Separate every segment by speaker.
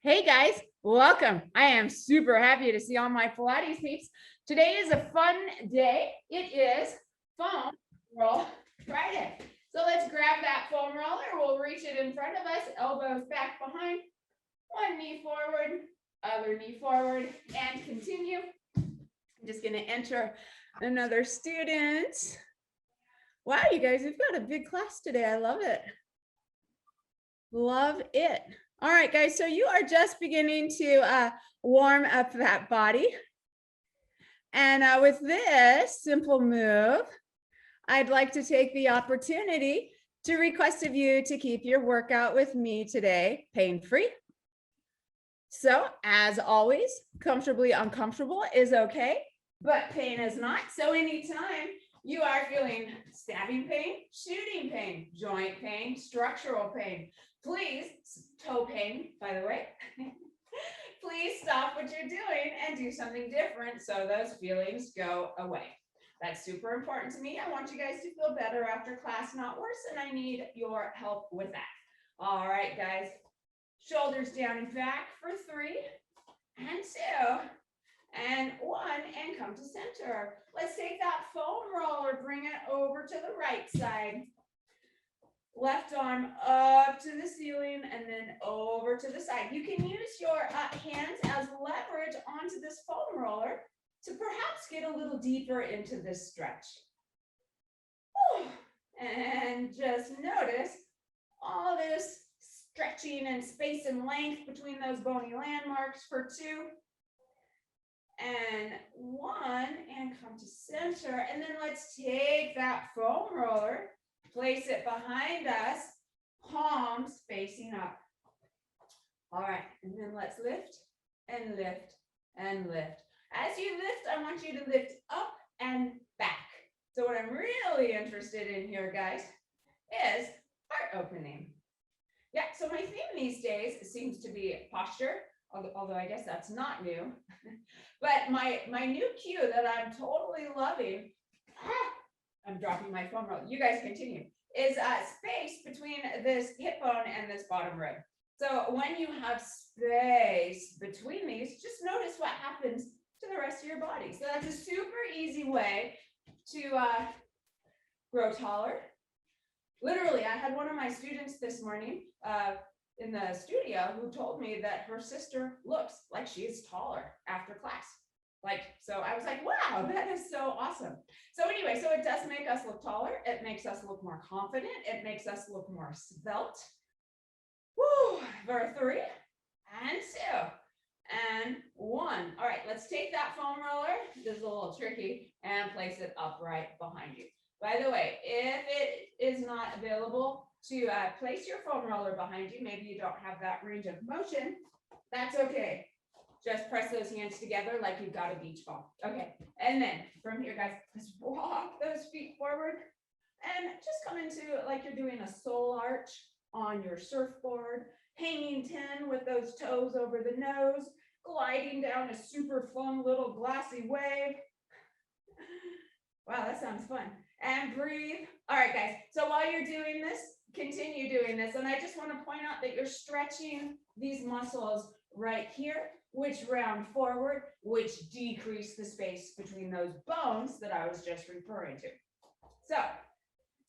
Speaker 1: Hey guys, welcome. I am super happy to see all my Pilates peeps. Today is a fun day. It is foam roll Friday. So let's grab that foam roller. We'll reach it in front of us, elbows back behind, one knee forward, other knee forward, and continue. I'm just going to enter another student. Wow, you guys, we've got a big class today. I love it. Love it. All right, guys, so you are just beginning to warm up that body. And with this simple move, I'd like to take the opportunity to request of you to keep your workout with me today pain-free. So as always, comfortably uncomfortable is okay, but pain is not. So anytime you are feeling stabbing pain, shooting pain, joint pain, structural pain, please, toe pain, by the way, please stop what you're doing and do something different so those feelings go away. That's super important to me. I want you guys to feel better after class, not worse, and I need your help with that. All right, guys, shoulders down and back for 3 and 2 and 1, and come to center. Let's take that foam roller, bring it over to the right side. Left arm up to the ceiling and then over to the side. You can use your hands as leverage onto this foam roller to perhaps get a little deeper into this stretch. Whew. And just notice all this stretching and space and length between those bony landmarks for 2 and 1, and come to center. And then let's take that foam roller, place it behind us, palms facing up. All right, and then let's lift and lift and lift. As you lift, I want you to lift up and back. So what I'm really interested in here, guys, is heart opening. Yeah, so my theme these days seems to be posture, although I guess that's not new. But my new cue that I'm totally loving, I'm dropping my foam roller. You guys continue. Is space between this hip bone and this bottom rib. So when you have space between these, just notice what happens to the rest of your body. So that's a super easy way to grow taller. Literally, I had one of my students this morning in the studio who told me that her sister looks like she is taller after class. So I was like, wow, that is so awesome. So anyway, so it does make us look taller. It makes us look more confident. It makes us look more svelte. Woo, for 3 and 2 and 1. All right, let's take that foam roller. This is a little tricky, and place it upright behind you. By the way, if it is not available to place your foam roller behind you, maybe you don't have that range of motion, that's okay. Just press those hands together like you've got a beach ball. Okay, and then from here, guys, let's walk those feet forward and just come into like you're doing a soul arch on your surfboard, hanging 10 with those toes over the nose, gliding down a super fun little glassy wave. Wow, that sounds fun. And breathe. All right, guys, so while you're doing this, continue doing this. And I just want to point out that you're stretching these muscles right here, which round forward, which decrease the space between those bones that I was just referring to. So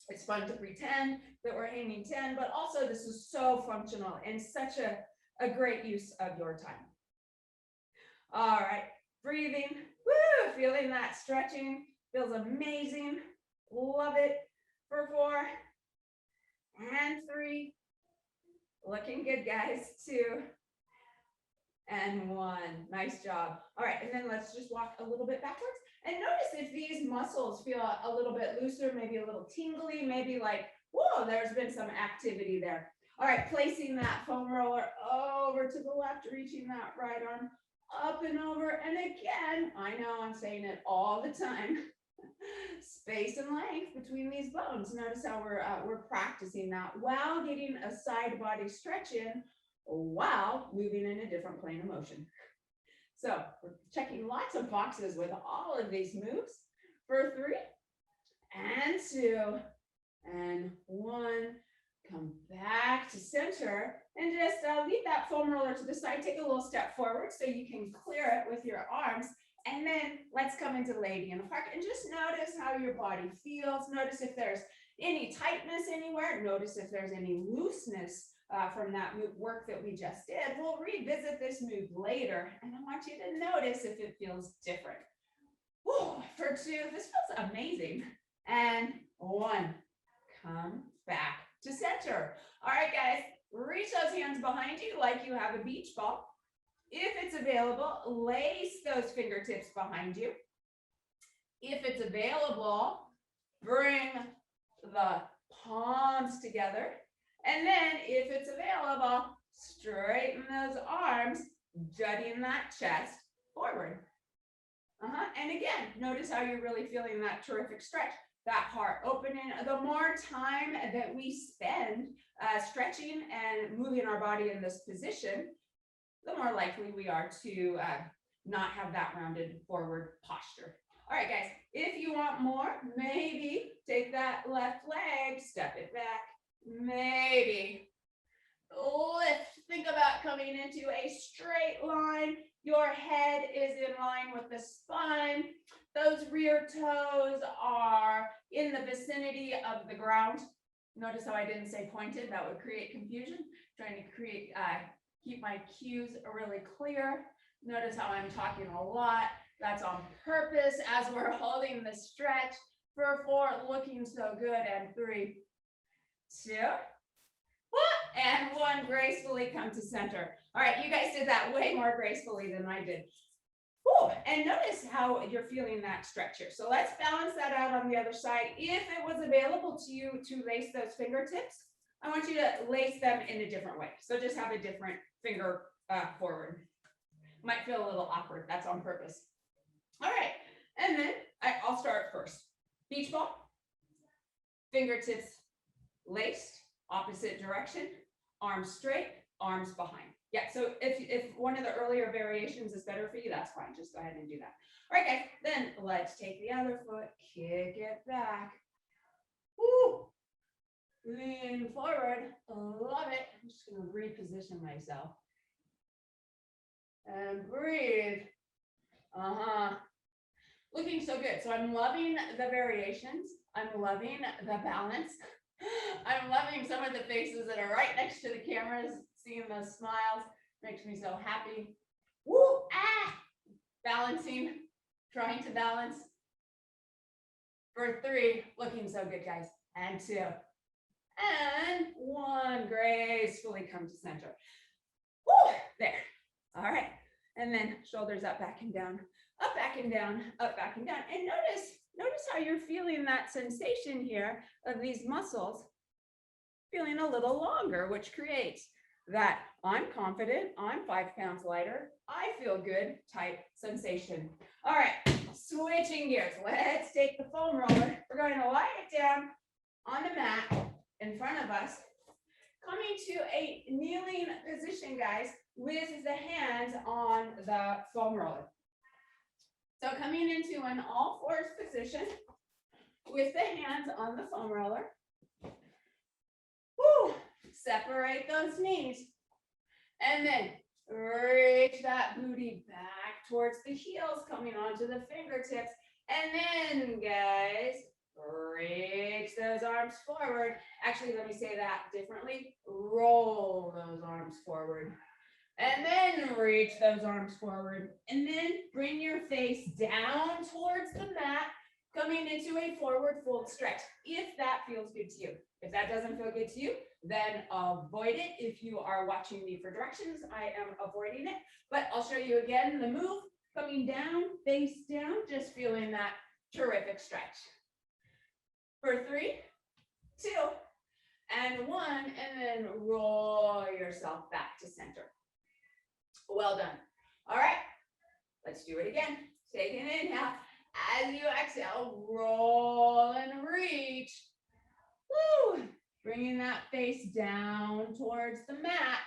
Speaker 1: it's fun to pretend that we're hanging 10, but also this is so functional and such a great use of your time. All right, breathing, woo, feeling that stretching, feels amazing, love it, for 4 and 3, looking good, guys, 2 and 1, nice job. All right, and then let's just walk a little bit backwards. And notice if these muscles feel a little bit looser, maybe a little tingly, maybe like, whoa, there's been some activity there. All right, placing that foam roller over to the left, reaching that right arm up and over. And again, I know I'm saying it all the time, space and length between these bones. Notice how we're practicing that while getting a side body stretch in, while moving in a different plane of motion. So we're checking lots of boxes with all of these moves for 3 and 2 and 1. Come back to center. And just leave that foam roller to the side. Take a little step forward so you can clear it with your arms. And then let's come into Lady in the Park and just notice how your body feels. Notice if there's any tightness anywhere. Notice if there's any looseness from that work that we just did. We'll revisit this move later, and I want you to notice if it feels different. Whew, for 2, this feels amazing. And 1, come back to center. All right, guys, reach those hands behind you like you have a beach ball. If it's available, lace those fingertips behind you. If it's available, bring the palms together. And then if it's available, straighten those arms, jutting that chest forward. And again, notice how you're really feeling that terrific stretch, that heart opening. The more time that we spend stretching and moving our body in this position, the more likely we are to not have that rounded forward posture. All right, guys, if you want more, maybe take that left leg, step it back, maybe lift. Think about coming into a straight line. Your head is in line with the spine. Those rear toes are in the vicinity of the ground. Notice how I didn't say pointed. That would create confusion. Trying to keep my cues really clear. Notice how I'm talking a lot. That's on purpose as we're holding the stretch. For 4, looking so good. And 3, 2, and 1, gracefully come to center. All right, you guys did that way more gracefully than I did. Whew. And notice how you're feeling that stretch here. So let's balance that out on the other side. If it was available to you to lace those fingertips, I want you to lace them in a different way. So just have a different finger forward. Might feel a little awkward. That's on purpose. All right, and then I'll start first. Beach ball, fingertips laced, opposite direction, arms straight, arms behind. Yeah, so if one of the earlier variations is better for you, that's fine. Just go ahead and do that. All right, guys, then let's take the other foot, kick it back. Woo! Lean forward, love it. I'm just gonna reposition myself. And breathe. Looking so good. So I'm loving the variations. I'm loving the balance. I'm loving some of the faces that are right next to the cameras, seeing those smiles. Makes me so happy. Woo! Balancing, trying to balance. For 3, looking so good, guys. And 2. And 1, gracefully come to center. Woo! There. All right. And then shoulders up, back and down, up, back and down, up, back and down. And notice how you're feeling that sensation here of these muscles feeling a little longer, which creates that I'm confident, I'm 5 pounds lighter, I feel good type sensation. All right, switching gears. Let's take the foam roller. We're going to lie it down on the mat in front of us, coming to a kneeling position, guys, with the hands on the foam roller. So coming into an all 4s position with the hands on the foam roller. Woo! Separate those knees. And then reach that booty back towards the heels, coming onto the fingertips. And then, guys, reach those arms forward. Actually, let me say that differently. Roll those arms forward. And then reach those arms forward. And then bring your face down towards the mat, coming into a forward fold stretch, if that feels good to you. If that doesn't feel good to you, then avoid it. If you are watching me for directions, I am avoiding it. But I'll show you again the move, coming down, face down, just feeling that terrific stretch. For 3, 2, and 1, and then roll yourself back to center. Well done. All right, let's do it again. Take an inhale. As you exhale, roll and reach. Woo! Bringing that face down towards the mat.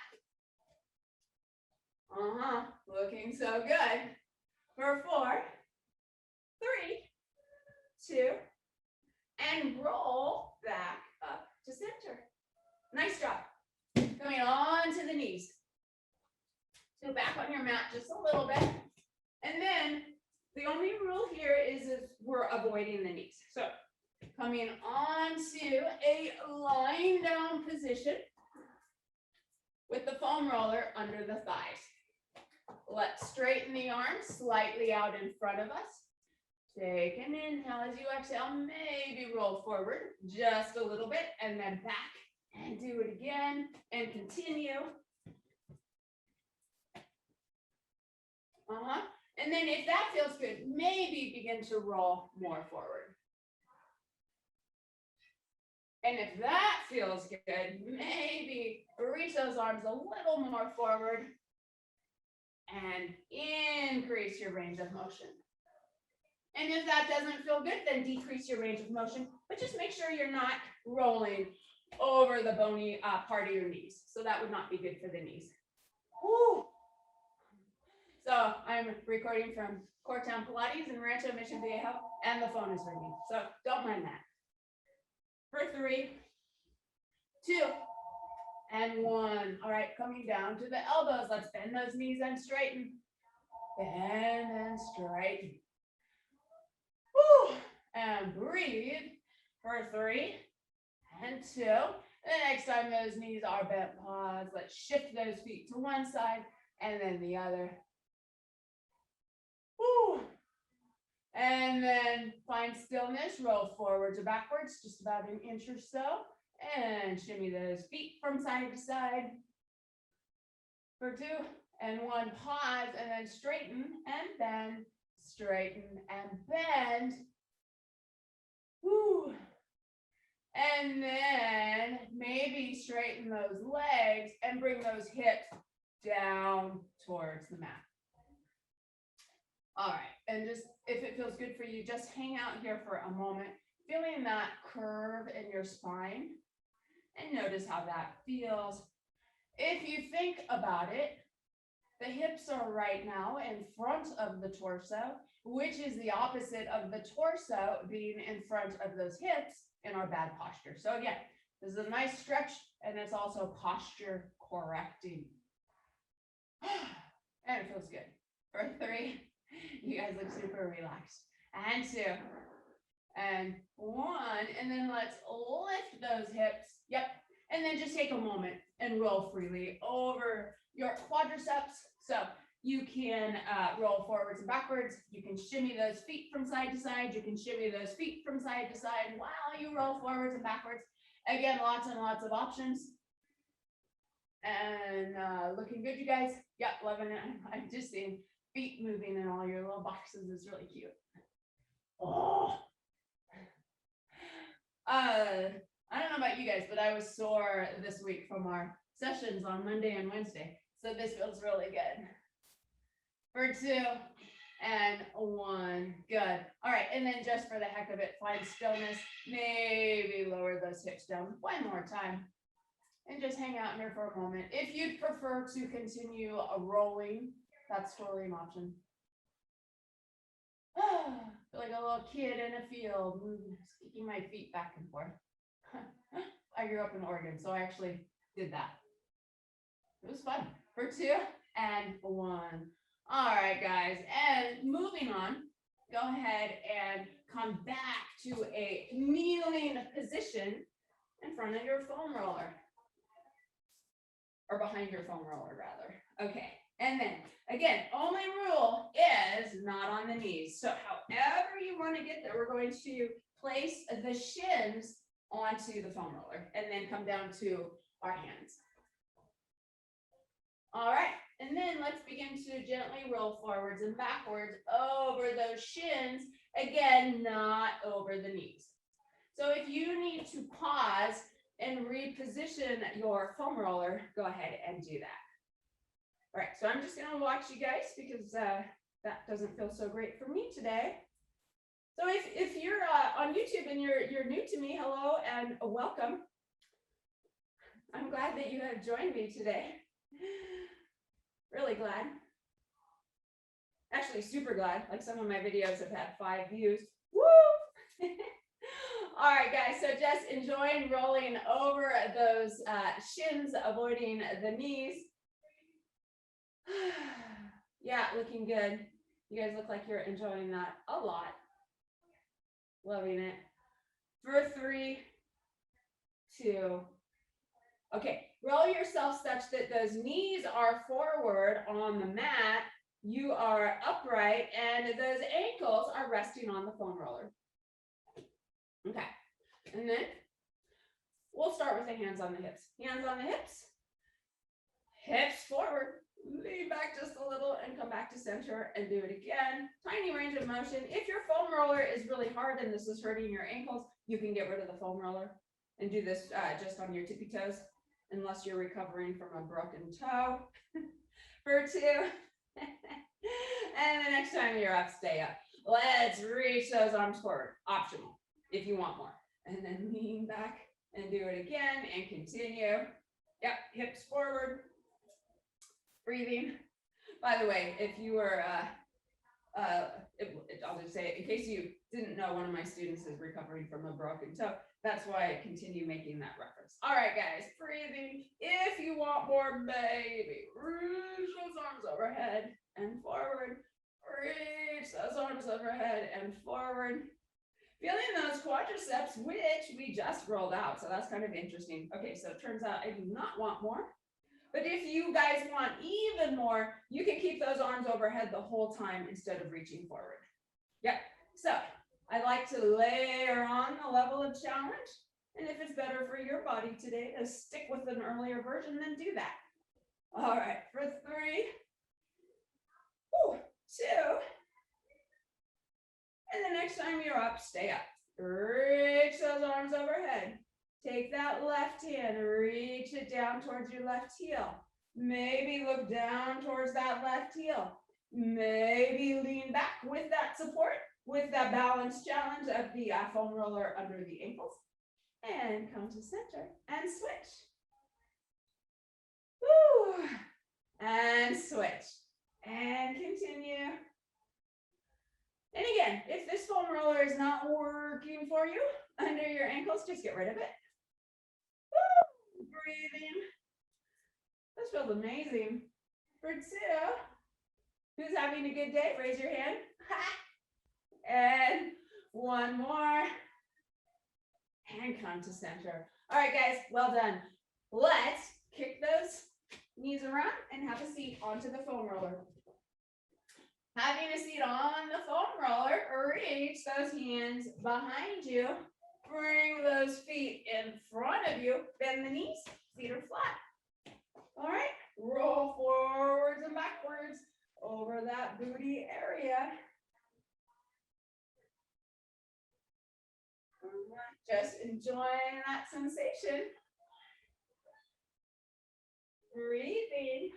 Speaker 1: Looking so good. For 4, 3, 2, and roll back up to center. Nice job. Coming on to the knees. So back on your mat just a little bit. And then the only rule here is if we're avoiding the knees. So coming on to a lying down position with the foam roller under the thighs. Let's straighten the arms slightly out in front of us. Take an inhale as you exhale, maybe roll forward just a little bit and then back and do it again and continue. And then if that feels good, maybe begin to roll more forward. And if that feels good, maybe reach those arms a little more forward and increase your range of motion. And if that doesn't feel good, then decrease your range of motion, but just make sure you're not rolling over the bony part of your knees. So that would not be good for the knees. Woo. So I'm recording from Coretown Pilates in Rancho Mission Viejo, and the phone is ringing. So don't mind that. For 3, 2, and 1. All right, coming down to the elbows. Let's bend those knees and straighten. Bend and straighten. Woo. And breathe for 3 and 2. The next time those knees are bent, pause. Let's shift those feet to one side and then the other. Woo. And then find stillness, roll forwards or backwards, just about an inch or so. And shimmy those feet from side to side. For 2 and 1, pause and then straighten and bend, straighten and bend. Woo. And then maybe straighten those legs and bring those hips down towards the mat. All right, and just if it feels good for you, just hang out here for a moment, feeling that curve in your spine, and notice how that feels. If you think about it, the hips are right now in front of the torso, which is the opposite of the torso being in front of those hips in our bad posture. So again, this is a nice stretch, and it's also posture correcting. And it feels good. For 3, you guys look super relaxed. And 2, and 1, and then let's lift those hips. Yep. And then just take a moment and roll freely over your quadriceps. So you can roll forwards and backwards. You can shimmy those feet from side to side. You can shimmy those feet from side to side while you roll forwards and backwards. Again, lots and lots of options. And looking good, you guys. Yep, loving it. I'm just seeing feet moving in all your little boxes is really cute. Oh. I don't know about you guys, but I was sore this week from our sessions on Monday and Wednesday. So this feels really good. For 2 and 1. Good. All right. And then just for the heck of it, find stillness. Maybe lower those hips down one more time. And just hang out here for a moment. If you'd prefer to continue rolling, that's totally an option. Feel like a little kid in a field, kicking my feet back and forth. I grew up in Oregon, so I actually did that. It was fun. For 2 and 1. All right, guys. And moving on, go ahead and come back to a kneeling position in front of your foam roller. Or behind your foam roller, rather. Okay. And then, again, only rule is not on the knees. So however you want to get there, we're going to place the shins onto the foam roller and then come down to our hands. All right. And then let's begin to gently roll forwards and backwards over those shins. Again, not over the knees. So if you need to pause and reposition your foam roller, go ahead and do that. All right, so I'm just gonna watch you guys because that doesn't feel so great for me today. So if you're on YouTube and you're new to me, hello and welcome. I'm glad that you have joined me today. Really glad. Actually, super glad. Like some of my videos have had 5 views. Woo! All right, guys, so just enjoying rolling over those shins, avoiding the knees. Yeah, looking good. You guys look like you're enjoying that a lot. Loving it. For 3, 2. Okay, roll yourself such that those knees are forward on the mat. You are upright and those ankles are resting on the foam roller. Okay, and then we'll start with the hands on the hips. Hands on the hips. Hips forward. Lean back just a little and come back to center and do it again. Tiny range of motion. If your foam roller is really hard and this is hurting your ankles, you can get rid of the foam roller and do this just on your tippy toes, unless you're recovering from a broken toe. For 2. And the next time you're up, stay up. Let's reach those arms forward. Optional if you want more. And then lean back and do it again and continue. Yep, hips forward. Breathing. By the way, if you were, I'll just say it, in case you didn't know, one of my students is recovering from a broken toe. That's why I continue making that reference. All right, guys, breathing. If you want more, baby, reach those arms overhead and forward. Reach those arms overhead and forward. Feeling those quadriceps, which we just rolled out. So that's kind of interesting. Okay, so it turns out I do not want more. But if you guys want even more, you can keep those arms overhead the whole time instead of reaching forward. Yep. So I like to layer on the level of challenge. And if it's better for your body today to stick with an earlier version, then do that. All right, for 3, 2. And the next time you're up, stay up. Reach those arms overhead. Take that left hand, reach it down towards your left heel. Maybe look down towards that left heel. Maybe lean back with that support, with that balance challenge of the foam roller under the ankles. And come to center and switch. Woo. And switch. And continue. And again, if this foam roller is not working for you under your ankles, just get rid of it. Woo. Breathing. This feels amazing. For 2, who's having a good day? Raise your hand. And 1 more. And come to center. All right, guys, well done. Let's kick those knees around and have a seat onto the foam roller. Having a seat on the foam roller, reach those hands behind you. Bring those feet in front of you. Bend the knees, feet are flat. All right, roll forwards and backwards over that booty area. Just enjoying that sensation. Breathing.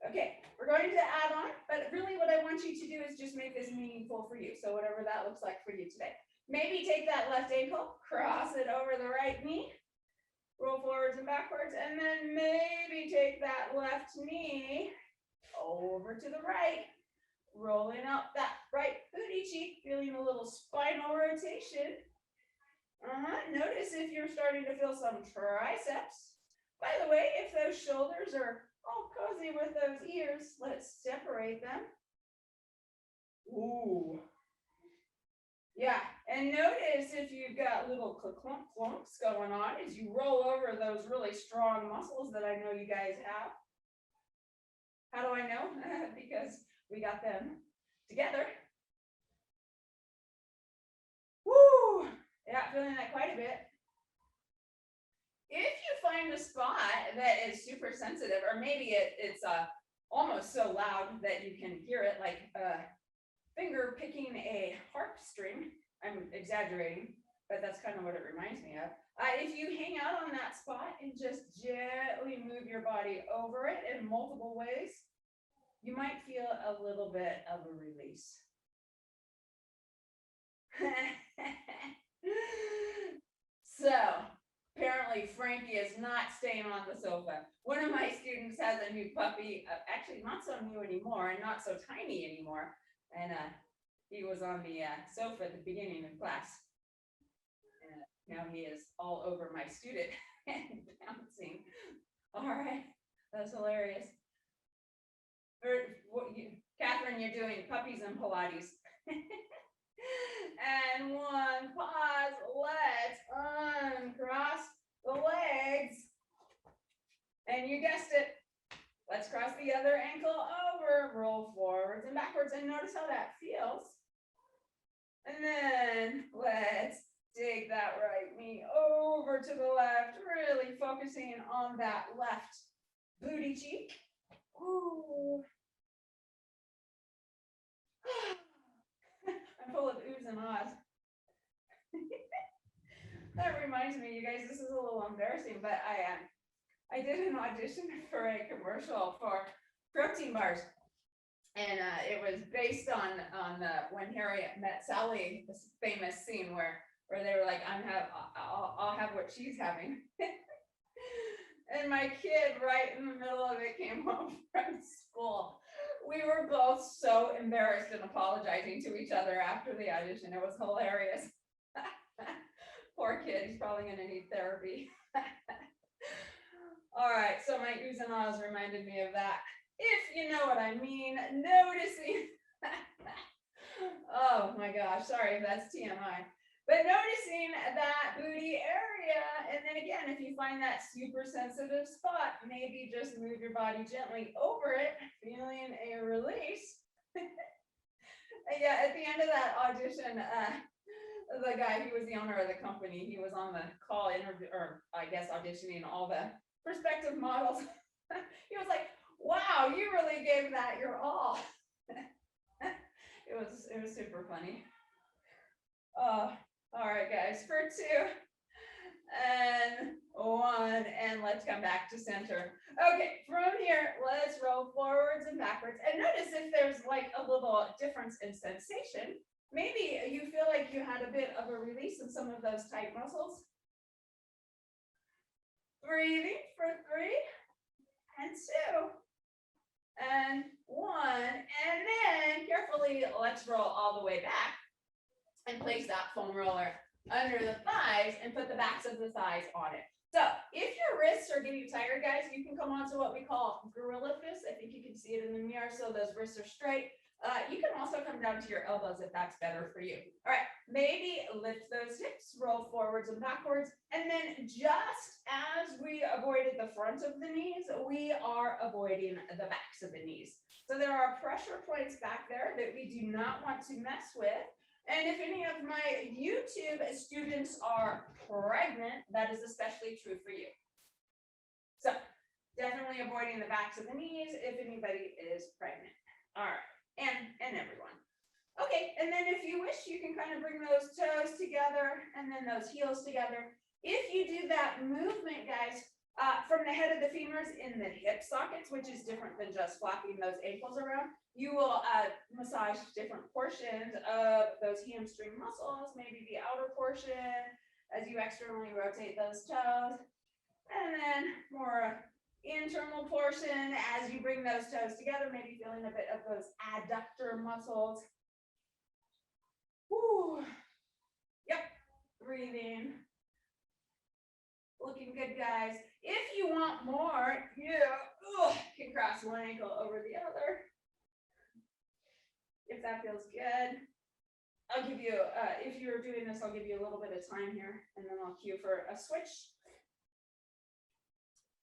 Speaker 1: Okay, we're going to add on, but really what I want you to do is just make this meaningful for you. So whatever that looks like for you today. Maybe take that left ankle, cross it over the right knee, roll forwards and backwards, and then maybe take that left knee over to the right, rolling up that right booty cheek, feeling a little spinal rotation. Notice if you're starting to feel some triceps. By the way, if those shoulders are all cozy with those ears, let's separate them. Ooh. Yeah, and notice if you've got little clumps going on as you roll over those really strong muscles that I know you guys have. How do I know? Because we got them together. Woo! Yeah, feeling that quite a bit. If you find a spot that is super sensitive, or maybe it's almost so loud that you can hear it, like finger picking a harp string. I'm exaggerating, but that's kind of what it reminds me of. If you hang out on that spot and just gently move your body over it in multiple ways, you might feel a little bit of a release. So apparently Frankie is not staying on the sofa. One of my students has a new puppy, actually not so new anymore and not so tiny anymore. And he was on the sofa at the beginning of class. Now he is all over my student and bouncing. All right, that's hilarious. Catherine, you're doing puppies and Pilates. And one, pause, let's uncross the legs. And you guessed it. Let's cross the other ankle over, roll forwards and backwards, and notice how that feels. And then let's take that right knee over to the left, really focusing on that left booty cheek. Ooh. I'm full of oohs and ahs. That reminds me, you guys, this is a little embarrassing, but I did an audition for a commercial for protein bars. And it was based on when Harriet met Sally, this famous scene where they were like, I'll have what she's having. And my kid, right in the middle of it, came home from school. We were both so embarrassed and apologizing to each other after the audition. It was hilarious. Poor kid, he's probably gonna need therapy. All right, so my oohs and ahs reminded me of that. If you know what I mean, noticing. Oh my gosh, sorry if that's TMI. But noticing that booty area, and then again, if you find that super sensitive spot, maybe just move your body gently over it, feeling a release. Yeah, at the end of that audition, the guy who was the owner of the company, he was on the call interview, or I guess auditioning all the prospective models. He was like, wow, you really gave that your all. It was super funny. All right, guys, for 2 and 1, and let's come back to center. Okay, from here, let's roll forwards and backwards. And notice if there's like a little difference in sensation. Maybe you feel like you had a bit of a release in some of those tight muscles. Breathing for 3 and 2 and 1, and then carefully let's roll all the way back and place that foam roller under the thighs and put the backs of the thighs on it. So if your wrists are getting tired, guys, you can come on to what we call gorilla fist. I think you can see it in the mirror, so those wrists are straight. You can also come down to your elbows if that's better for you. All right, maybe lift those hips, roll forwards and backwards, and then just as we avoided the front of the knees, we are avoiding the backs of the knees. So there are pressure points back there that we do not want to mess with. And if any of my YouTube students are pregnant, that is especially true for you. So definitely avoiding the backs of the knees if anybody is pregnant. All right. And everyone. Okay, and then if you wish, you can kind of bring those toes together and then those heels together. If you do that movement, guys, from the head of the femurs in the hip sockets, which is different than just flapping those ankles around, you will massage different portions of those hamstring muscles, maybe the outer portion, as you externally rotate those toes. And then more internal portion as you bring those toes together, maybe feeling a bit of those adductor muscles. Woo. Yep, breathing. Looking good, guys. If you want more, you can cross one ankle over the other. If that feels good. I'll give you, if you're doing this, I'll give you a little bit of time here, and then I'll cue for a switch.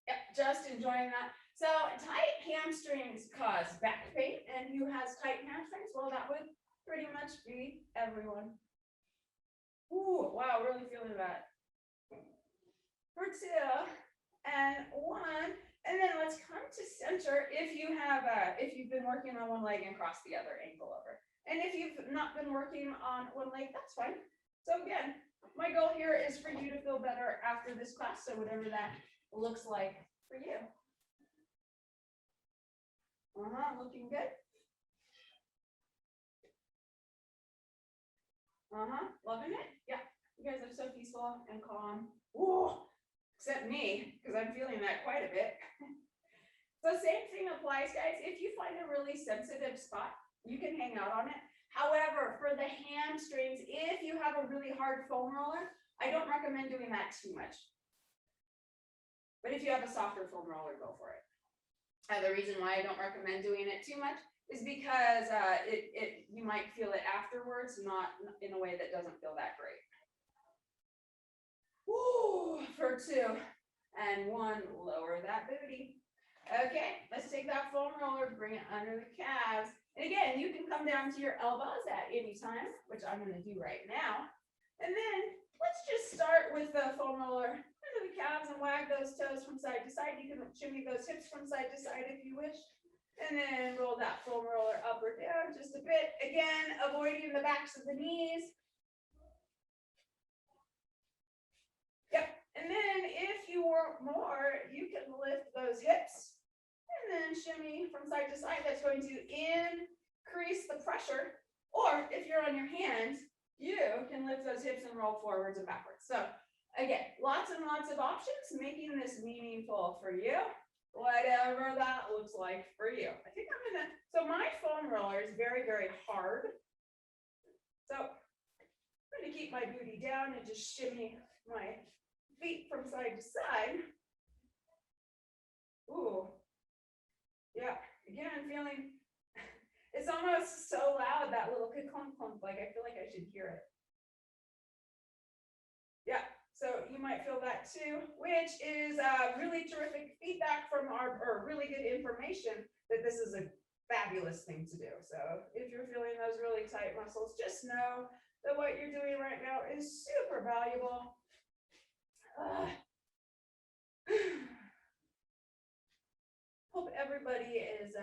Speaker 1: Yep, just enjoying that. So tight hamstrings cause back pain, and who has tight hamstrings? Well, that would pretty much be everyone. Ooh, wow, really feeling that. For 2 and 1, and then let's come to center. If you have, if you've been working on one leg and cross the other ankle over, and if you've not been working on one leg, that's fine. So again, my goal here is for you to feel better after this class. So whatever that looks like for you. Looking good. Loving it. Yeah, you guys are so peaceful and calm. Whoa. Except me, because I'm feeling that quite a bit. So same thing applies, guys. If you find a really sensitive spot, you can hang out on it. However, for the hamstrings, if you have a really hard foam roller, I don't recommend doing that too much. But if you have a softer foam roller, go for it. The reason why I don't recommend doing it too much is because you might feel it afterwards, not in a way that doesn't feel that great. Woo, for 2 and 1, lower that booty. Okay, let's take that foam roller, bring it under the calves. And again, you can come down to your elbows at any time, which I'm going to do right now. And then let's just start with the foam roller under the calves and wag those toes from side to side. You can shimmy those hips from side to side if you wish. And then roll that foam roller up or down just a bit. Again, avoiding the backs of the knees. Yep. And then if you want more, you can lift those hips and then shimmy from side to side. That's going to increase the pressure. Or if you're on your hands, you can lift those hips and roll forwards and backwards. So again, lots and lots of options, making this meaningful for you, whatever that looks like for you. I think I'm gonna, so my foam roller is very, very hard. So I'm gonna keep my booty down and just shimmy my feet from side to side. Ooh, yeah, again, I'm feeling, it's almost so loud, that little clunk clunk, like I feel like I should hear it. Yeah, so you might feel that too, which is really terrific feedback from or really good information that this is a fabulous thing to do. So if you're feeling those really tight muscles, just know that what you're doing right now is super valuable. Hope everybody is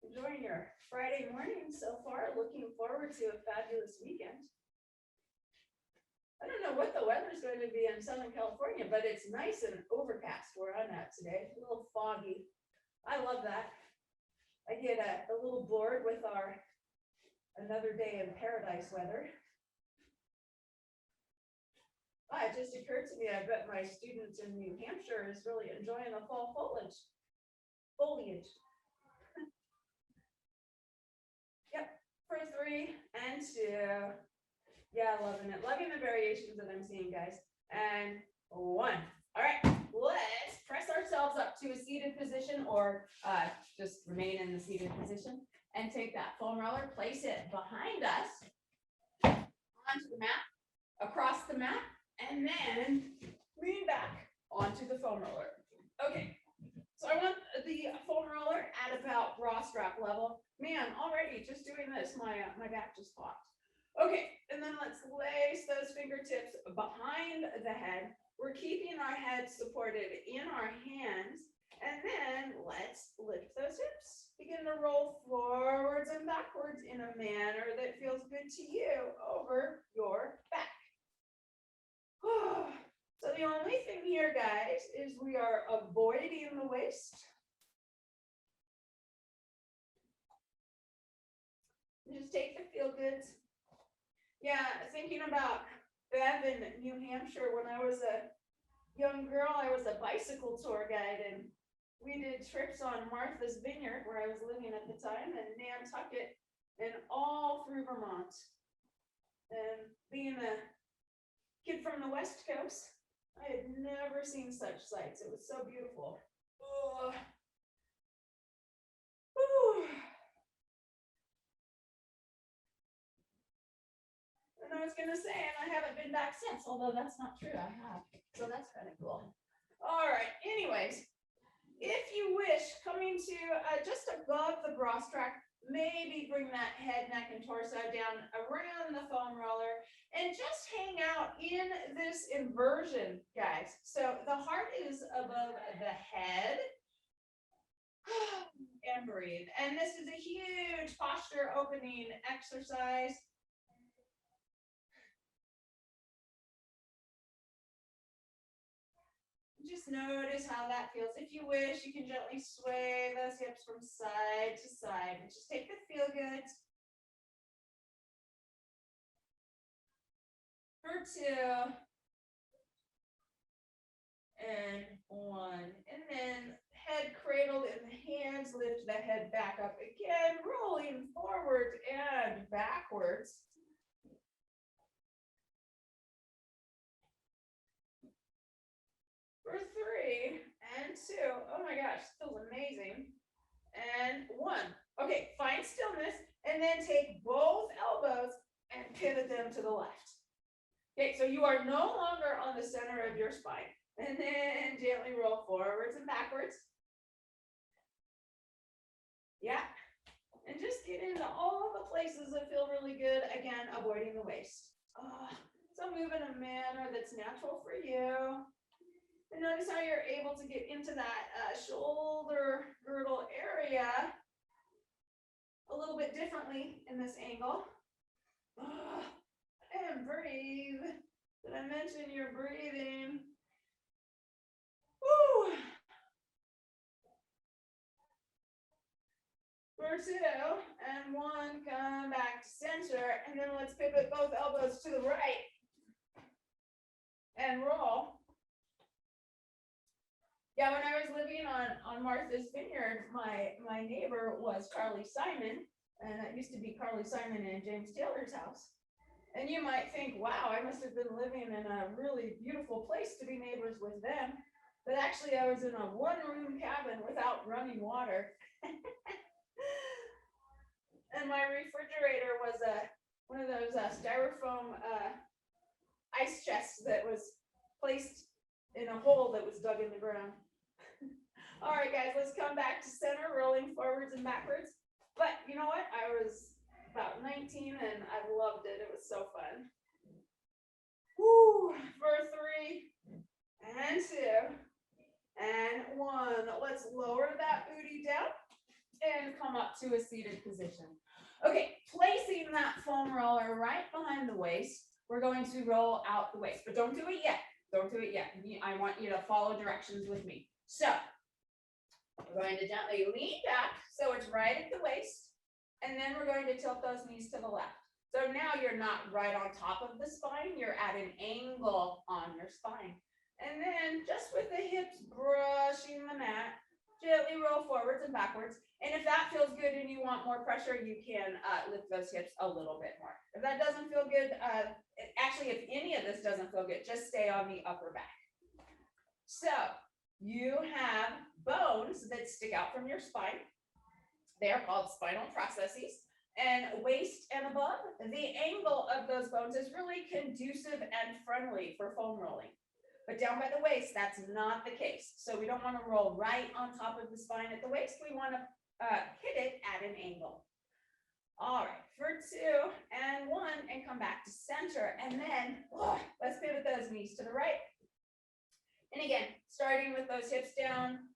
Speaker 1: enjoying your Friday morning so far. Looking forward to a fabulous weekend. I don't know what the weather's going to be in Southern California, but it's nice and overcast where I'm at today. A little foggy. I love that. I get a little bored with our another day in paradise weather. It just occurred to me, I bet my students in New Hampshire is really enjoying the fall foliage. Yep, for 3 and 2. Yeah, loving it. Loving the variations that I'm seeing, guys. And 1. All right, let's press ourselves up to a seated position or just remain in the seated position and take that foam roller, place it behind us, onto the mat, across the mat, and then lean back onto the foam roller. Okay, so I want the foam roller at about bra strap level. Man, already just doing this, my back just popped. Okay, and then let's lace those fingertips behind the head. We're keeping our head supported in our hands, and then let's lift those hips. Begin to roll forwards and backwards in a manner that feels good to you over your back. So the only thing here, guys, is we are avoiding the waist. Just take the feel goods. Yeah, thinking about Bev in New Hampshire, when I was a young girl, I was a bicycle tour guide, and we did trips on Martha's Vineyard, where I was living at the time, and Nantucket, and all through Vermont. And being a kid from the West Coast, I had never seen such sights. It was so beautiful. Oh. And I was gonna say, and I haven't been back since, although that's not true, I have. So that's kind of cool. All right, anyways, if you wish, coming to just above the bra strap, maybe bring that head, neck, and torso down around the foam roller and just hang out in this inversion, guys. So the heart is above the head. And breathe. And this is a huge posture opening exercise. Just notice how that feels. If you wish, you can gently sway those hips from side to side. And just take the feel goods. For 2. And 1. And then head cradled in the hands, lift the head back up again, rolling forward and backwards. 3 and 2. Oh my gosh, feels amazing. And 1. Okay, find stillness and then take both elbows and pivot them to the left. Okay, so you are no longer on the center of your spine. And then gently roll forwards and backwards. Yeah. And just get into all the places that feel really good. Again, avoiding the waist. So move in a manner that's natural for you. And notice how you're able to get into that shoulder girdle area a little bit differently in this angle. And breathe. Did I mention you're breathing? Woo. For 2 and 1, come back to center, and then let's pivot both elbows to the right and roll. Yeah, when I was living on Martha's Vineyard, my neighbor was Carly Simon, and it used to be Carly Simon and James Taylor's house. And you might think, wow, I must have been living in a really beautiful place to be neighbors with them. But actually, I was in a one-room cabin without running water. And my refrigerator was one of those styrofoam ice chests that was placed in a hole that was dug in the ground. All right, guys, let's come back to center, rolling forwards and backwards. But you know what? I was about 19 and I loved it. It was so fun. Woo, for 3 and 2 and 1. Let's lower that booty down and come up to a seated position. Okay, placing that foam roller right behind the waist, we're going to roll out the waist, but don't do it yet. Don't do it yet. I want you to follow directions with me. So we're going to gently lean back so it's right at the waist, and then we're going to tilt those knees to the left. So now you're not right on top of the spine, you're at an angle on your spine. And then just with the hips brushing the mat, gently roll forwards and backwards. And if that feels good and you want more pressure, you can lift those hips a little bit more. If that doesn't feel good, actually, if any of this doesn't feel good, just stay on the upper back. So you have bones that stick out from your spine. They are called spinal processes. And waist and above, the angle of those bones is really conducive and friendly for foam rolling. But down by the waist, that's not the case. So we don't want to roll right on top of the spine at the waist. We want to hit it at an angle. All right, for 2 and 1, and come back to center. And then let's pivot those knees to the right. And again, starting with those hips down,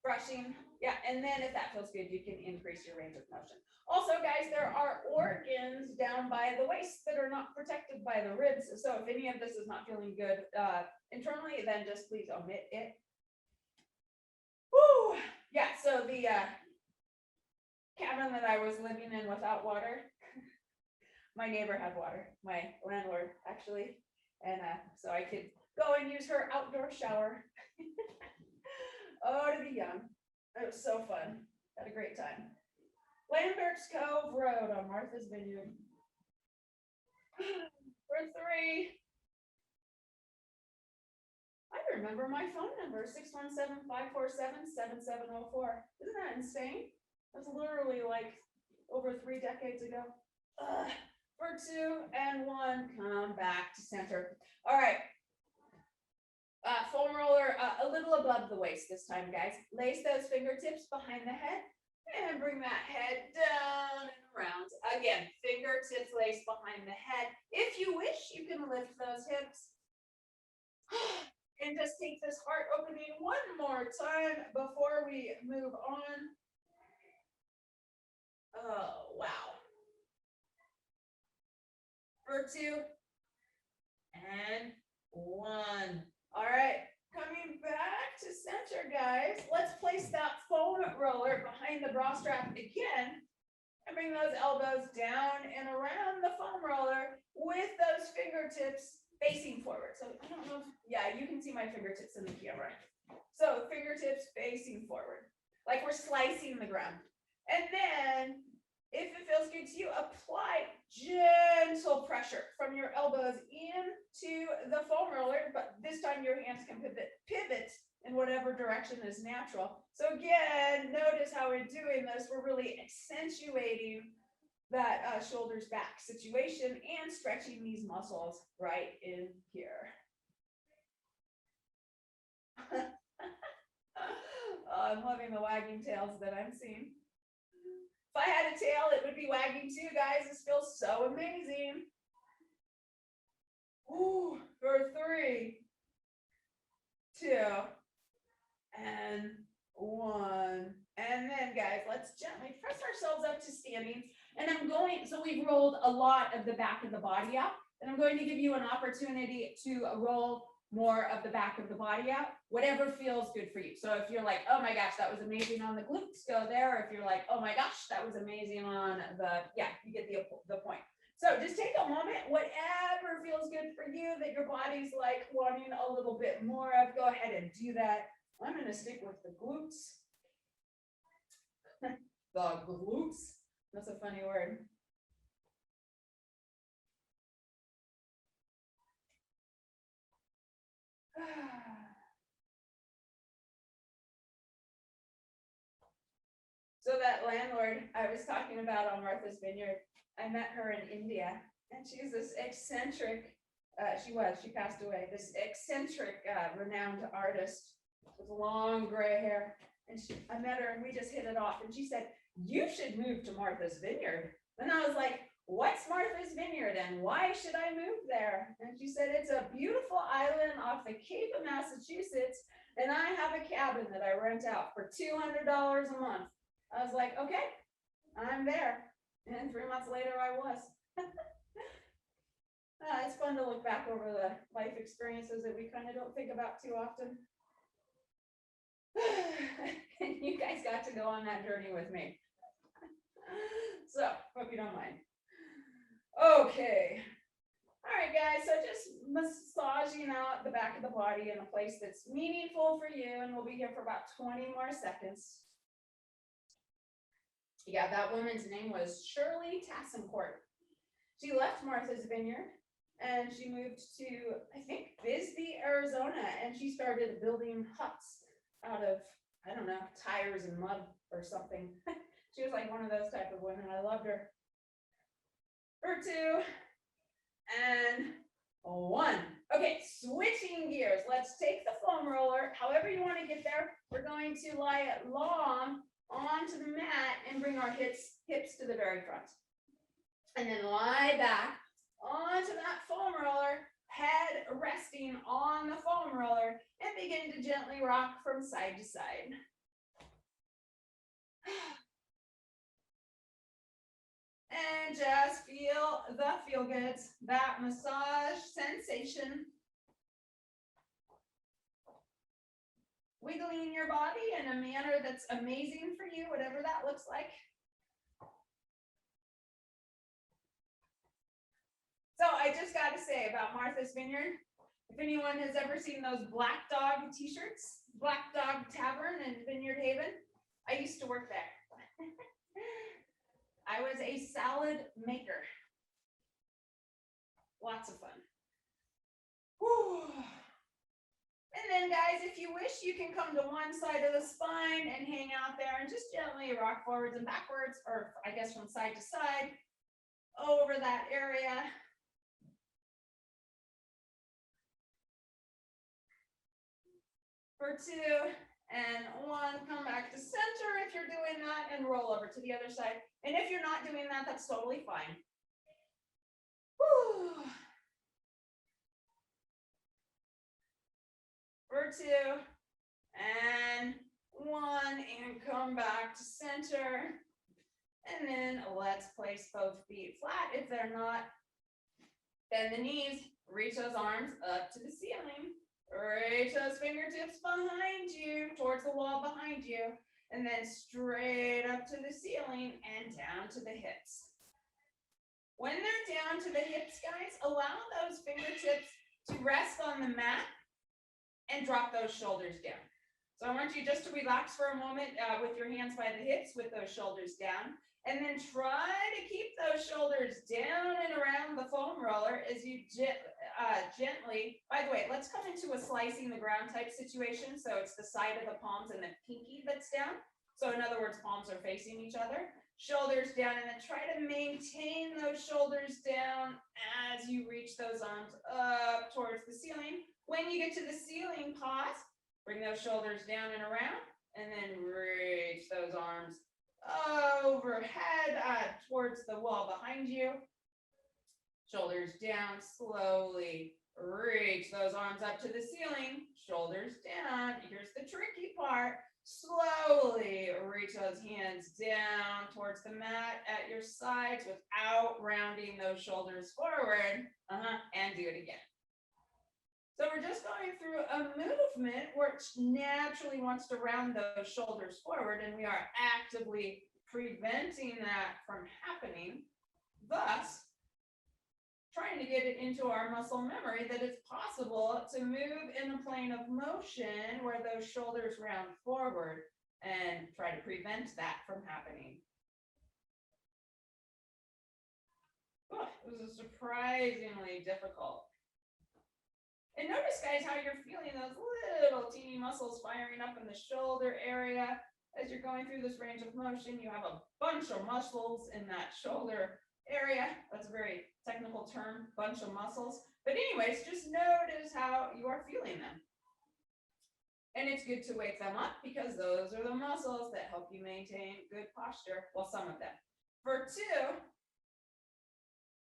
Speaker 1: brushing. Yeah, and then if that feels good, you can increase your range of motion. Also, guys, there are organs down by the waist that are not protected by the ribs. So if any of this is not feeling good internally, then just please omit it. Woo! Yeah, so the cabin that I was living in without water, my neighbor had water, my landlord actually, and so I could go and use her outdoor shower. Oh, to be young. It was so fun. Had a great time. Lambert's Cove Road on Martha's Vineyard. For 3. I remember my phone number, 617-547-7704. Isn't that insane? That's literally like over 3 decades ago. For 2 and 1, come back to center. All right. Foam roller a little above the waist this time, guys. Lace those fingertips behind the head and bring that head down and around. Again, fingertips laced behind the head. If you wish, you can lift those hips. And just take this heart opening one more time before we move on. Oh, wow. For 2 and 1. All right, coming back to center, guys. Let's place that foam roller behind the bra strap again and bring those elbows down and around the foam roller with those fingertips facing forward. So I don't know if, yeah, you can see my fingertips in the camera. So fingertips facing forward, like we're slicing the ground. And then if it feels good to you, apply gentle pressure from your elbows into the foam roller, but this time your hands can pivot in whatever direction is natural. So again, notice how we're doing this. We're really accentuating that shoulders back situation and stretching these muscles right in here. Oh, I'm loving the wagging tails that I'm seeing. If I had a tail, it would be wagging too, guys. This feels so amazing. Ooh, for 3, 2, and 1. And then, guys, let's gently press ourselves up to standing. And I'm going, so we've rolled a lot of the back of the body out. And I'm going to give you an opportunity to roll more of the back of the body out, whatever feels good for you. So if you're like, oh my gosh, that was amazing on the glutes, go there. Or if you're like, oh my gosh, that was amazing on the, yeah, you get the point. So just take a moment, whatever feels good for you that your body's like wanting a little bit more of, go ahead and do that. I'm going to stick with the glutes. The glutes. That's a funny word. So that landlord I was talking about on Martha's Vineyard, I met her in India, and she's this eccentric, she passed away, this eccentric, renowned artist with long gray hair. And I met her and we just hit it off. And she said, you should move to Martha's Vineyard. And I was like, what's Martha's Vineyard and why should I move there? And she said, it's a beautiful island off the Cape of Massachusetts. And I have a cabin that I rent out for $200 a month. I was like, okay, I'm there. And 3 months later, I was. It's fun to look back over the life experiences that we kind of don't think about too often. And you guys got to go on that journey with me. So, hope you don't mind. Okay. All right, guys, so just massaging out the back of the body in a place that's meaningful for you, and we'll be here for about 20 more seconds. Yeah, that woman's name was Shirley Tassencourt. She left Martha's Vineyard and she moved to, I think, Bisbee, Arizona, and she started building huts out of, I don't know, tires and mud or something. She was like one of those type of women. I loved her. For 2 and 1. Okay, switching gears. Let's take the foam roller. However you want to get there, we're going to lie it long onto the mat and bring our hips to the very front. And then lie back onto that foam roller, head resting on the foam roller, and begin to gently rock from side to side. And just feel the feel-goods, that massage sensation. Wiggling your body in a manner that's amazing for you, whatever that looks like. So I just got to say about Martha's Vineyard, if anyone has ever seen those Black Dog t-shirts, Black Dog Tavern in Vineyard Haven, I used to work there. I was a salad maker. Lots of fun. Whew. And then, guys, if you wish, you can come to one side of the spine and hang out there and just gently rock forwards and backwards, or I guess from side to side, over that area. For 2 and 1, come back to center if you're doing that, and roll over to the other side. And if you're not doing that, that's totally fine. Whew. For 2 and 1, and come back to center. And then let's place both feet flat. If they're not, bend the knees, reach those arms up to the ceiling. Reach those fingertips behind you, towards the wall behind you, and then straight up to the ceiling and down to the hips. When they're down to the hips, guys, allow those fingertips to rest on the mat and drop those shoulders down. So I want you just to relax for a moment with your hands by the hips with those shoulders down, and then try to keep those shoulders down and around the foam roller as you gently. By the way, let's come into a slicing the ground type situation. So it's the side of the palms and the pinky that's down. So in other words, palms are facing each other, shoulders down, and then try to maintain those shoulders down as you reach those arms up towards the ceiling. When you get to the ceiling, pause, bring those shoulders down and around, and then reach those arms overhead towards the wall behind you. Shoulders down, slowly reach those arms up to the ceiling, shoulders down. Here's the tricky part. Slowly reach those hands down towards the mat at your sides without rounding those shoulders forward. And do it again. So we're just going through a movement which naturally wants to round those shoulders forward, and we are actively preventing that from happening, thus trying to get it into our muscle memory that it's possible to move in a plane of motion where those shoulders round forward, and try to prevent that from happening. This is surprisingly difficult. And notice, guys, how you're feeling those little teeny muscles firing up in the shoulder area. As you're going through this range of motion, you have a bunch of muscles in that shoulder area. That's a very technical term, bunch of muscles. But anyways, just notice how you are feeling them. And it's good to wake them up because those are the muscles that help you maintain good posture. Well, some of them. For 2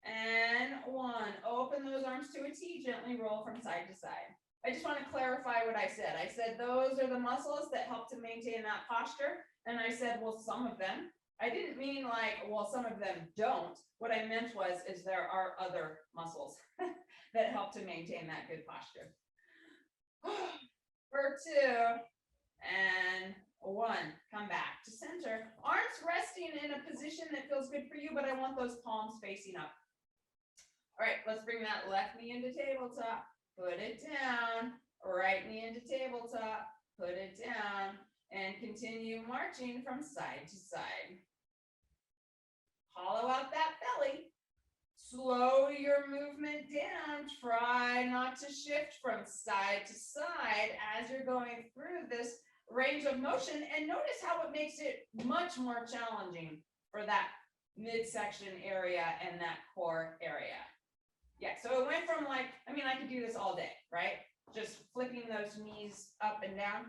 Speaker 1: and 1, open those arms to a T, gently roll from side to side. I just want to clarify what I said. I said those are the muscles that help to maintain that posture. And I said, well, some of them. I didn't mean like, well, some of them don't. What I meant was, is there are other muscles that help to maintain that good posture. For 2 and 1, come back to center. Arms resting in a position that feels good for you, but I want those palms facing up. All right, let's bring that left knee into tabletop. Put it down. Right knee into tabletop. Put it down. And continue marching from side to side. Hollow out that belly. Slow your movement down. Try not to shift from side to side as you're going through this range of motion. And notice how it makes it much more challenging for that midsection area and that core area. Yeah, so it went from like, I mean, I could do this all day, right? Just flipping those knees up and down.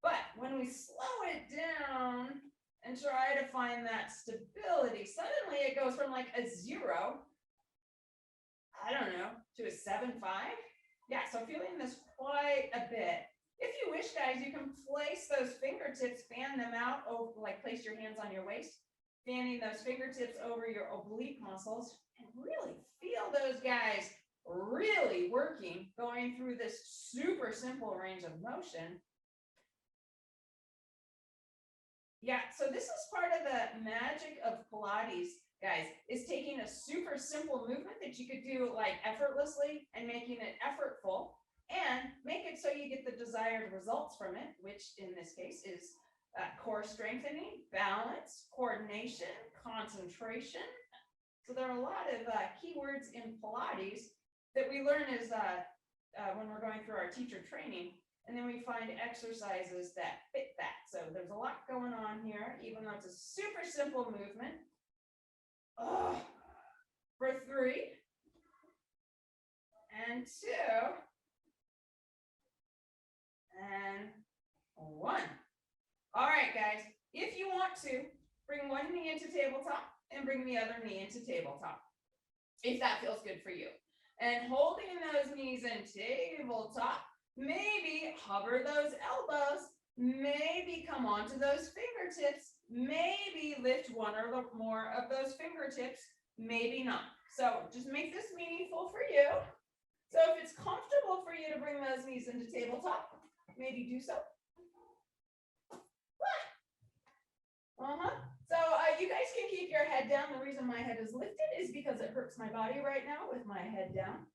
Speaker 1: But when we slow it down and try to find that stability, suddenly it goes from like a 0, I don't know, to a 7.5. Yeah, so feeling this quite a bit. If you wish, guys, you can place those fingertips, fan them out, over, like place your hands on your waist, fanning those fingertips over your oblique muscles, and really feel those guys really working, going through this super simple range of motion. Yeah, so this is part of the magic of Pilates, guys, is taking a super simple movement that you could do like effortlessly and making it effortful, and make it so you get the desired results from it, which in this case is core strengthening, balance, coordination, concentration. So there are a lot of keywords in Pilates that we learn as when we're going through our teacher training, and then we find exercises that fit that. So there's a lot going on here, even though it's a super simple movement. For 3 and 2 and 1. All right, guys, if you want to, bring one knee into tabletop and bring the other knee into tabletop, if that feels good for you. And holding those knees in tabletop, maybe hover those elbows, maybe come onto those fingertips, maybe lift one or more of those fingertips, maybe not. So just make this meaningful for you. So if it's comfortable for you to bring those knees into tabletop, maybe do so. So you guys can keep your head down. The reason my head is lifted is because it hurts my body right now with my head down.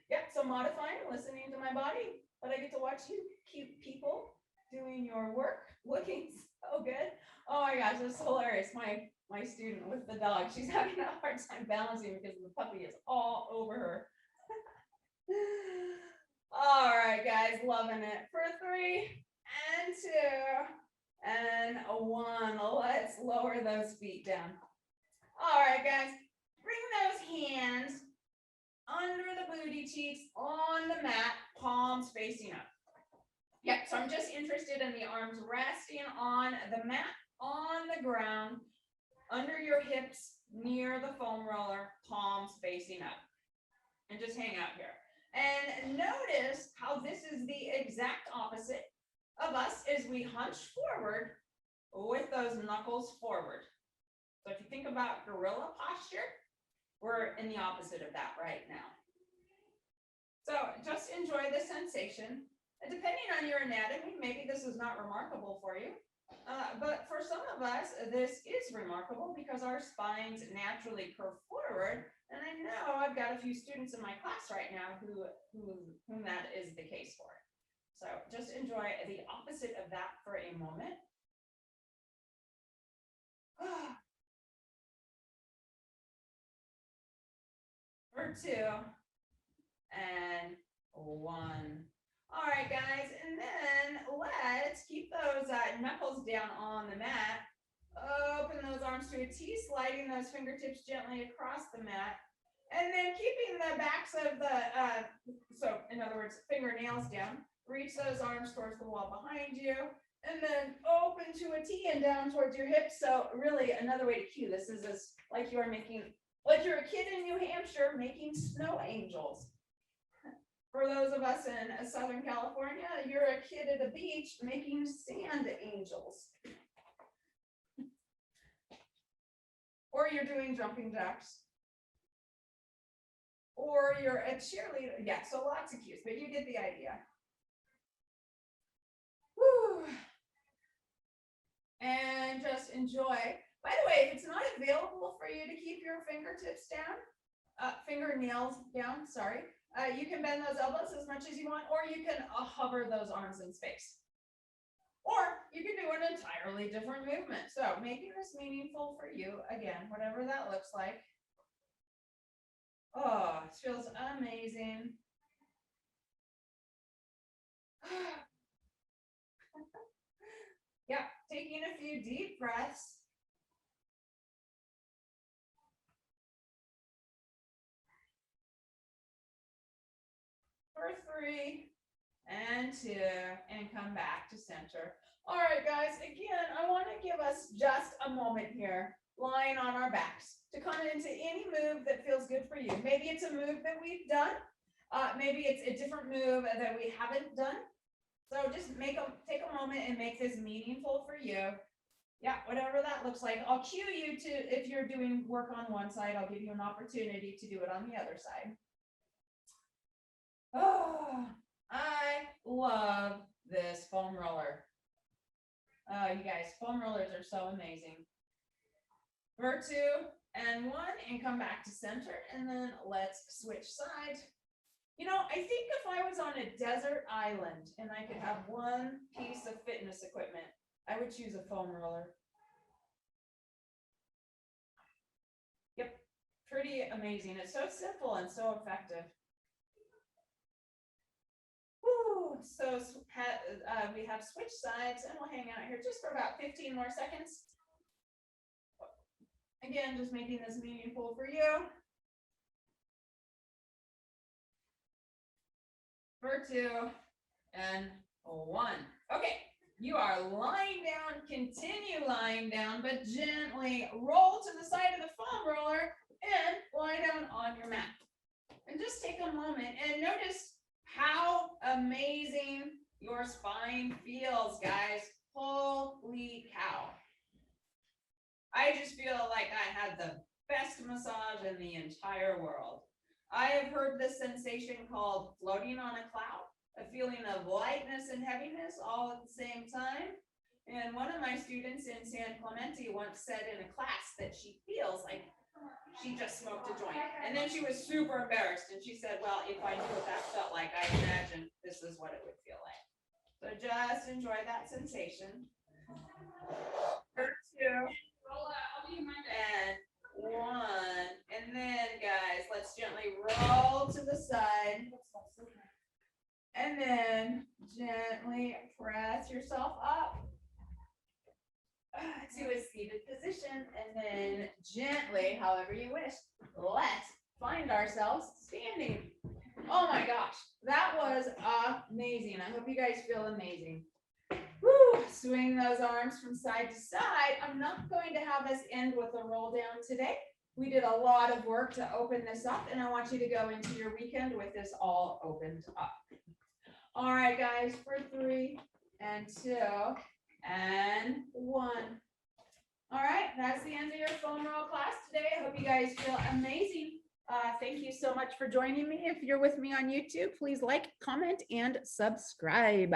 Speaker 1: Yep, so modifying, listening to my body, but I get to watch you cute people doing your work, looking so good. Oh my gosh, it's hilarious. My student with the dog, she's having a hard time balancing because the puppy is all over her. All right, guys, loving it. For 3 and 2 and a 1. Let's lower those feet down. All right, guys, bring those hands under the booty cheeks on the mat, palms facing up. Yep, so I'm just interested in the arms resting on the mat, on the ground, under your hips, near the foam roller, palms facing up. And just hang out here. And notice how this is the exact opposite of us as we hunch forward with those knuckles forward. So if you think about gorilla posture, we're in the opposite of that right now. So just enjoy the sensation. Depending on your anatomy, maybe this is not remarkable for you. But for some of us, this is remarkable because our spines naturally curve forward. And I know I've got a few students in my class right now whom that is the case for. So just enjoy the opposite of that for a moment. For 2 and 1. All right, guys, and then let's keep those knuckles down on the mat. Open those arms to a T, sliding those fingertips gently across the mat. And then keeping the backs of the, so in other words, fingernails down. Reach those arms towards the wall behind you. And then open to a T and down towards your hips. So really another way to cue this is like you're a kid in New Hampshire making snow angels. For those of us in Southern California, you're a kid at a beach making sand angels. Or you're doing jumping jacks. Or you're a cheerleader. Yeah, so lots of cues, but you get the idea. Whew. And just enjoy. By the way, if it's not available for you to keep your fingertips down, fingernails down, sorry, you can bend those elbows as much as you want, or you can hover those arms in space. Or you can do an entirely different movement. So making this meaningful for you, again, whatever that looks like. Oh, it feels amazing. Yeah, taking a few deep breaths. For 3 and 2, and come back to center. All right, guys, again, I want to give us just a moment here, lying on our backs, to come into any move that feels good for you. Maybe it's a move that we've done. Maybe it's a different move that we haven't done. So just take a moment and make this meaningful for you. Yeah, whatever that looks like. I'll cue you to, if you're doing work on one side, I'll give you an opportunity to do it on the other side. Oh, I love this foam roller. Oh, you guys, foam rollers are so amazing. For 2 and 1, and come back to center, and then let's switch sides. You know, I think if I was on a desert island and I could have one piece of fitness equipment, I would choose a foam roller. Yep, pretty amazing. It's so simple and so effective. Woo. So we have switched sides, and we'll hang out here just for about 15 more seconds. Again, just making this meaningful for you. For 2 and 1. Okay, you are lying down, continue lying down, but gently roll to the side of the foam roller and lie down on your mat. And just take a moment and notice how amazing your spine feels, guys. Holy cow. I just feel like I had the best massage in the entire world. I have heard this sensation called floating on a cloud, a feeling of lightness and heaviness all at the same time. And one of my students in San Clemente once said in a class that she feels like she just smoked a joint. And then she was super embarrassed. And she said, well, if I knew what that felt like, I imagine this is what it would feel like. So just enjoy that sensation. For 2 and 1. And then, guys, let's gently roll to the side. And then gently press yourself up to a seated position. And then gently, however you wish, let's find ourselves standing. Oh my gosh, that was amazing. I hope you guys feel amazing. Woo, swing those arms from side to side. I'm not going to have us end with a roll down today. We did a lot of work to open this up, and I want you to go into your weekend with this all opened up. All right, guys, for 3 and 2 and 1. All right, that's the end of your foam roll class today. I hope you guys feel amazing. Thank you so much for joining me. If you're with me on YouTube, please like, comment, and subscribe.